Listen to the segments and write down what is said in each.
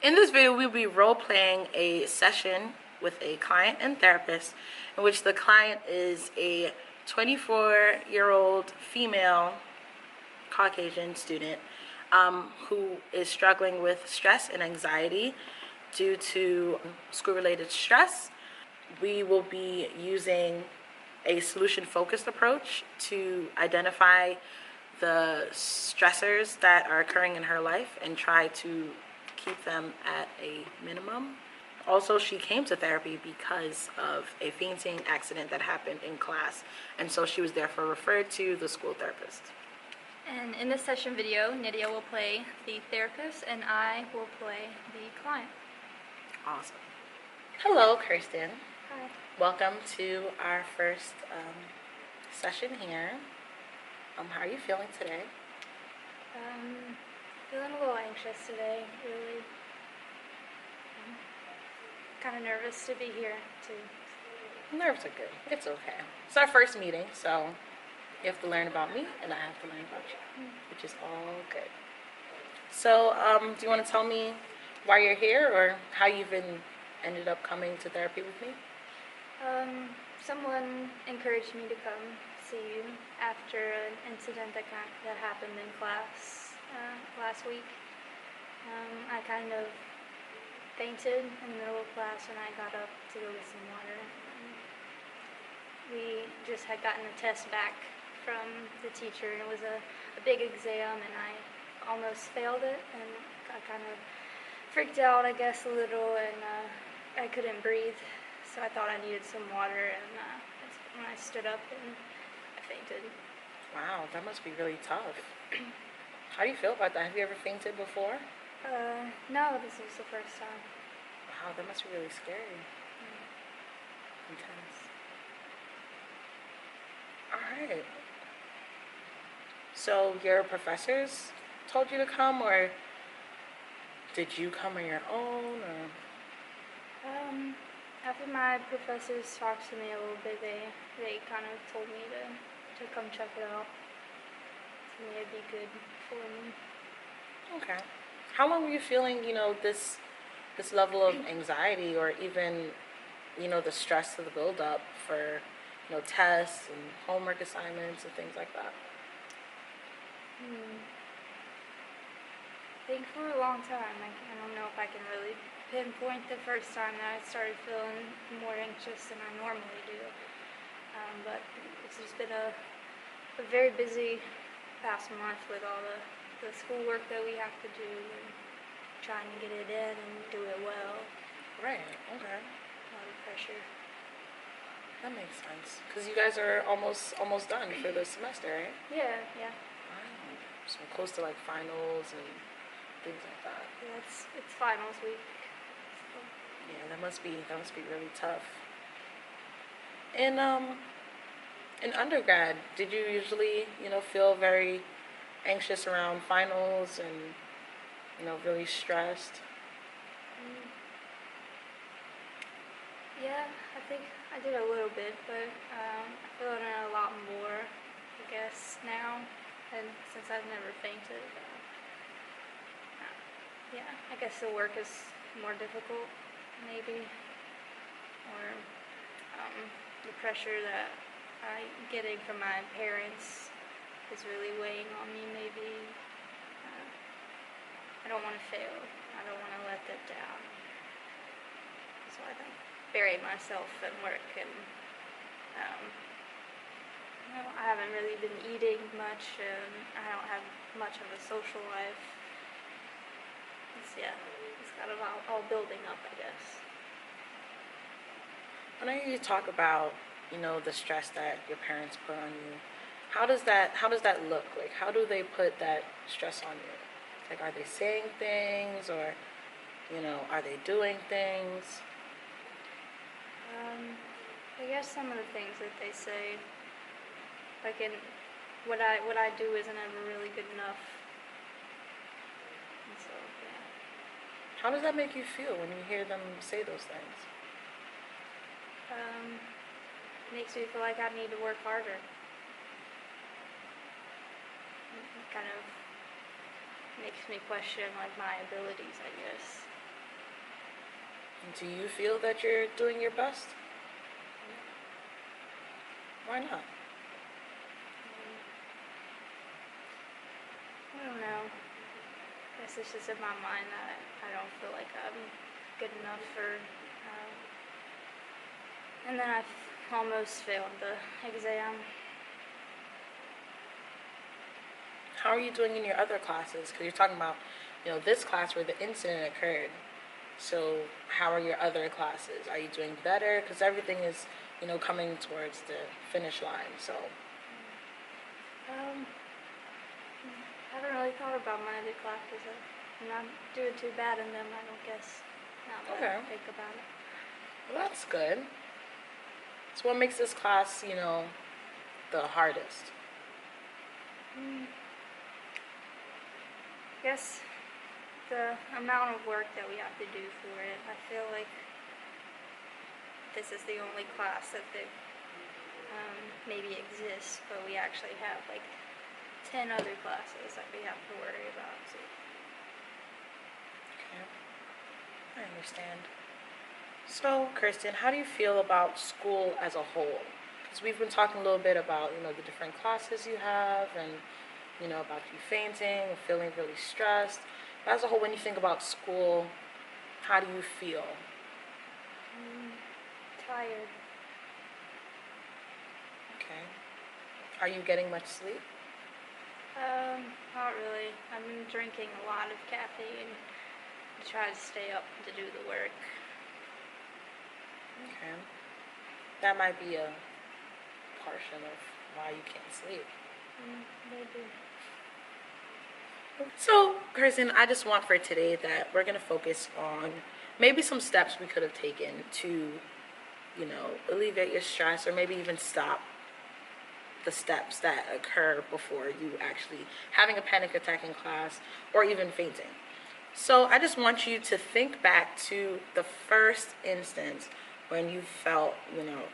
In this video, we'll be role-playing a session with a client and therapist in which the client is a 24-year-old female Caucasian student who is struggling with stress and anxiety due to school-related stress. We will be using a solution-focused approach to identify the stressors that are occurring in her life and try to keep them at a minimum. Also, she came to therapy because of a fainting accident that happened in class, and so she was therefore referred to the school therapist. And in this session video, Nydia will play the therapist and I will play the client. Awesome. Hello, Kirsten. Hi. Welcome to our first session here. How are you feeling today? Feeling a little anxious today, really. Kind of nervous to be here, too. Nerves are good. It's okay. It's our first meeting, so you have to learn about me, and I have to learn about you, which is all good. So, do you want to tell me why you're here, or how you even ended up coming to therapy with me? Someone encouraged me to come see you after an incident that happened in class last week. I kind of fainted in the middle of class and I got up to go get some water. We just had gotten a test back from the teacher, and it was a big exam, and I almost failed it, and I kind of freaked out, I guess, a little, and I couldn't breathe, so I thought I needed some water, and that's when I stood up and I fainted. Wow, that must be really tough. How do you feel about that? Have you ever fainted before? No, this was the first time. Wow, that must be really scary. Intense. All right. So your professors told you to come, or did you come on your own, or? After my professors talked to me a little bit, they kind of told me to come check it out. So maybe it'd be good for me. Okay. How long were you feeling, this level of anxiety, or even, the stress of the build-up for, tests and homework assignments and things like that? I think for a long time. I don't know if I can really pinpoint the first time that I started feeling more anxious than I normally do. But it's just been a very busy past month with all the schoolwork that we have to do and trying to get it in and do it well. Right, okay. A lot of pressure. That makes sense. Because you guys are almost done for the semester, right? Yeah. Wow. So close to like finals and things like that. Yeah, it's finals week. So. Yeah, that must be really tough. In undergrad, did you usually, feel very anxious around finals and, really stressed? Yeah, I think I did a little bit, but I feel it a lot more, I guess, now, and since I've never fainted. Yeah, I guess the work is more difficult, maybe, or the pressure that I'm getting from my parents is really weighing on me, maybe. I don't want to fail. I don't want to let them down. So I think bury myself in work, and I haven't really been eating much, and I don't have much of a social life. It's kind of all building up, I guess. I know you talk about, the stress that your parents put on you. How does that look? Like, how do they put that stress on you? Like, are they saying things, or, are they doing things? I guess some of the things that they say, like in what I do isn't ever really good enough. And so, yeah. How does that make you feel when you hear them say those things? Makes me feel like I need to work harder. It kind of makes me question like my abilities, I guess. Do you feel that you're doing your best? Why not? I don't know. I guess it's just in my mind that I don't feel like I'm good enough for. And then I almost failed the exam. How are you doing in your other classes? Because you're talking about, this class where the incident occurred. So how are your other classes? Are you doing better? Because everything is, coming towards the finish line. So Um, I haven't really thought about my other classes. I'm not doing too bad in them, I don't guess. Now that I Okay. think about it. well, that's good. So what makes this class, the hardest? I guess the amount of work that we have to do for it. I feel like this is the only class that maybe exists, but we actually have like 10 other classes that we have to worry about. So. Okay, I understand. So, Kirsten, how do you feel about school as a whole? Because we've been talking a little bit about, the different classes you have and, about you fainting and feeling really stressed. But as a whole, when you think about school, how do you feel? Tired. Okay. Are you getting much sleep? Not really. I've been drinking a lot of caffeine to try to stay up to do the work. Okay. That might be a portion of why you can't sleep. Maybe. So, Kirsten, I just want for today that we're going to focus on maybe some steps we could have taken to, alleviate your stress or maybe even stop the steps that occur before you actually having a panic attack in class or even fainting. So I just want you to think back to the first instance when you felt,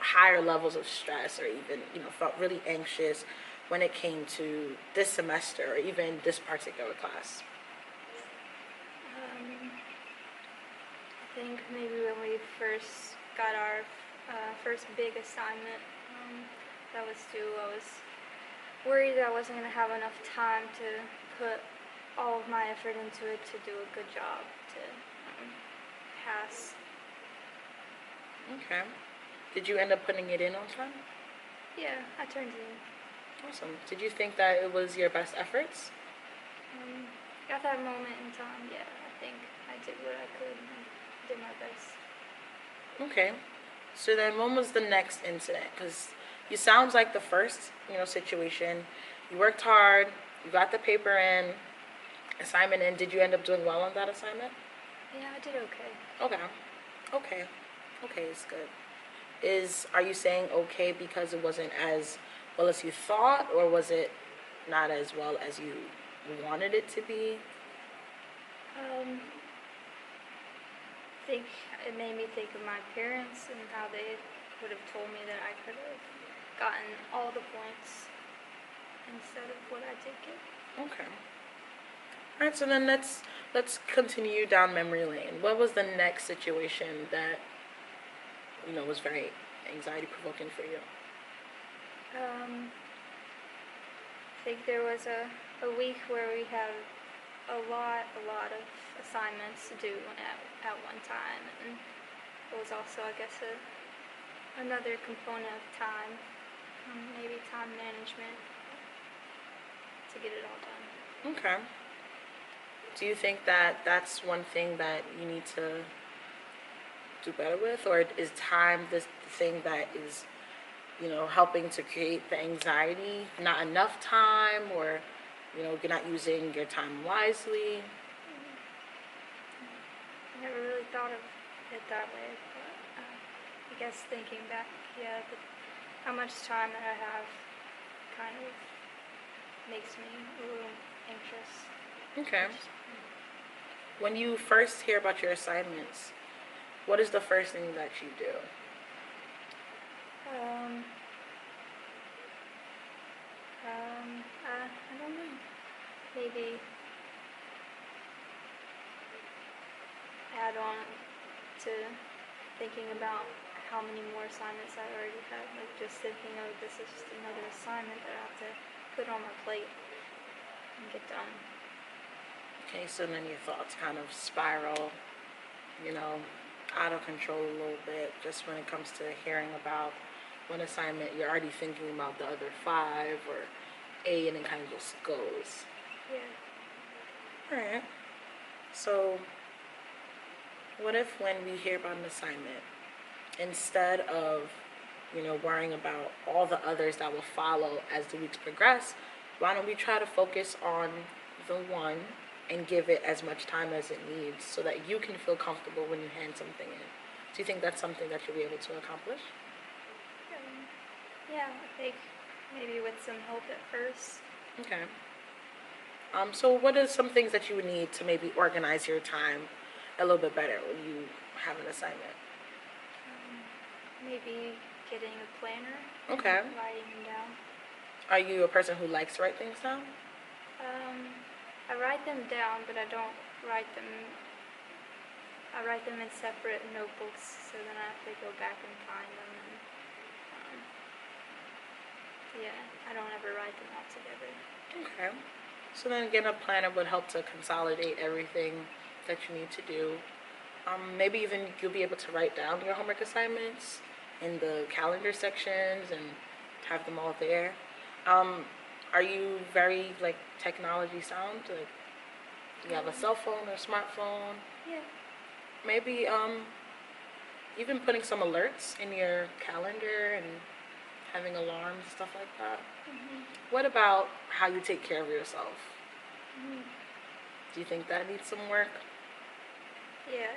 higher levels of stress or even, felt really anxious when it came to this semester or even this particular class. I think maybe when we first got our first big assignment that was due, I was worried that I wasn't going to have enough time to put all of my effort into it to do a good job to pass. Okay. Did you end up putting it in on time? Yeah, I turned it in. Awesome. Did you think that it was your best efforts? At that moment in time, yeah, I think I did what I could and did my best. Okay. So then when was the next incident? Because you sounds like the first, situation, you worked hard, you got the paper in, assignment in. Did you end up doing well on that assignment? Yeah, I did okay. Okay. Okay. Okay, it's good. Are you saying okay because it wasn't as well as you thought, or was it not as well as you wanted it to be? I think it made me think of my parents and how they would have told me that I could have gotten all the points instead of what I did get. Okay. All right, so then let's continue down memory lane. What was the next situation that was very anxiety provoking for you? I think there was a week where we had a lot of assignments to do at one time, and it was also, I guess, another component of time, maybe time management to get it all done. Okay. Do you think that that's one thing that you need to do better with, or is time the thing that is, helping to create the anxiety? Not enough time, or you're not using your time wisely? I never really thought of it that way, but I guess thinking back, yeah, how much time that I have kind of makes me a little anxious. Okay. When you first hear about your assignments, what is the first thing that you do? I don't know. Maybe add on to thinking about how many more assignments I already have. Like just thinking, oh, this is just another assignment that I have to put on my plate and get done. Okay, so then your thoughts kind of spiral, you know, out of control a little bit just when it comes to hearing about one assignment. You're already thinking about the other five or A, and it kind of just goes. Yeah. All right. So, what if when we hear about an assignment, instead of, worrying about all the others that will follow as the weeks progress, why don't we try to focus on the one and give it as much time as it needs so that you can feel comfortable when you hand something in? Do you think that's something that you'll be able to accomplish? Yeah, I think maybe with some help at first. Okay. So what are some things that you would need to maybe organize your time a little bit better when you have an assignment? Maybe getting a planner. Okay. And writing them down. Are you a person who likes to write things down? I write them down, but I don't write them. I write them in separate notebooks, so then I have to go back and find them. And, yeah, I don't ever write them all together. Okay. So then again, a planner would help to consolidate everything that you need to do. Maybe even you'll be able to write down your homework assignments in the calendar sections and have them all there. Are you very like technology sound? Like you have a cell phone or smartphone? Yeah. Maybe even putting some alerts in your calendar and having alarms, stuff like that. What about how you take care of yourself? Do you think that needs some work? Yeah.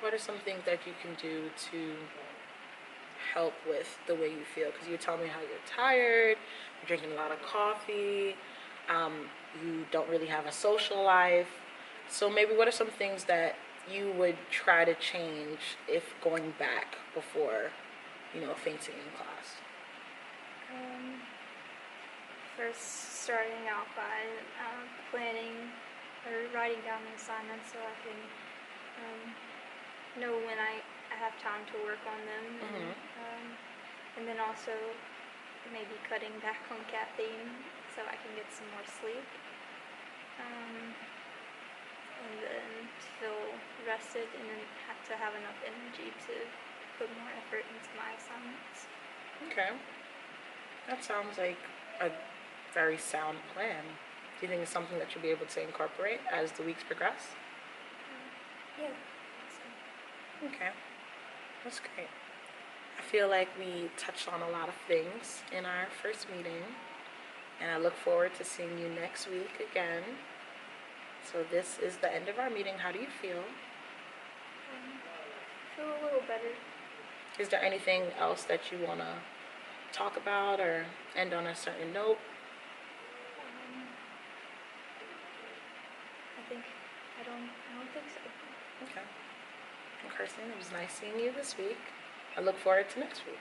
What are some things that you can do to help with the way you feel? Because you tell me how you're tired, you're drinking a lot of coffee, you don't really have a social life. So maybe what are some things that you would try to change if going back before, fainting in class? First, starting out by planning or writing down the assignments so I can know when I have time to work on them, and then also maybe cutting back on caffeine so I can get some more sleep, and then feel rested and then have to have enough energy to put more effort into my assignments. Okay. That sounds like a very sound plan. Do you think it's something that you'll be able to incorporate as the weeks progress? Yeah. Okay. That's great. I feel like we touched on a lot of things in our first meeting, and I look forward to seeing you next week again. So this is the end of our meeting. How do you feel? I feel a little better. Is there anything else that you want to talk about or end on a certain note? I don't think so. Okay. Well, Kirsten, it was nice seeing you this week. I look forward to next week.